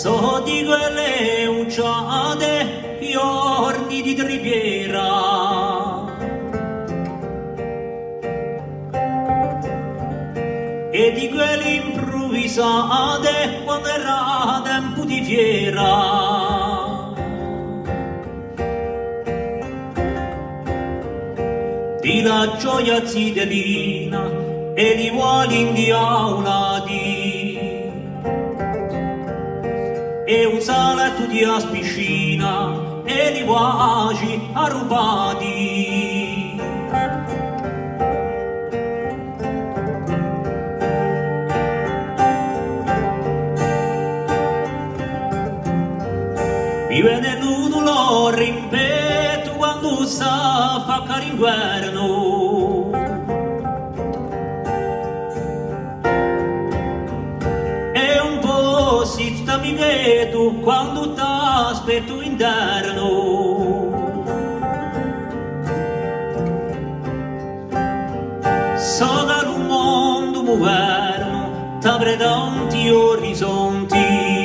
so di quelle ucciate giorni di tripiera e di quelle improvvisate quando era tempo di fiera. Di la gioia cittadina e di uomini di aulati e un saletto di aspicina e di baci arrubati. Mi viene nudo ripeto quando sta fa caro inverno e un po' si sta mi vedo quando t'aspetto interno. So che un mondo moderno t'apre tanti orizzonti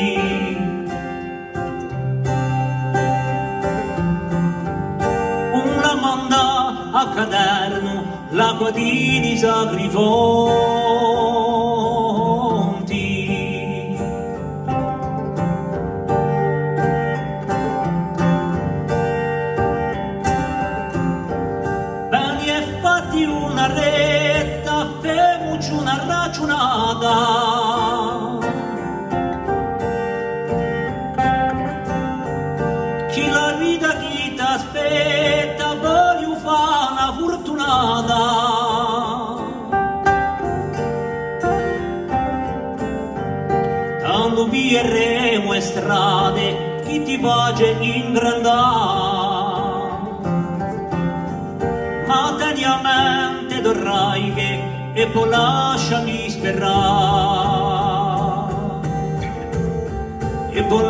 a caderno l'acqua di Sacrifonti. Beni e fatti una retta, femuci una ragionata. Chi la vita chi t'aspetta voglio fa una fortunata. Tanto vieremo e strade chi ti face ingrandare, ma tieni a mente dorrai che e poi lasciami sperare e poi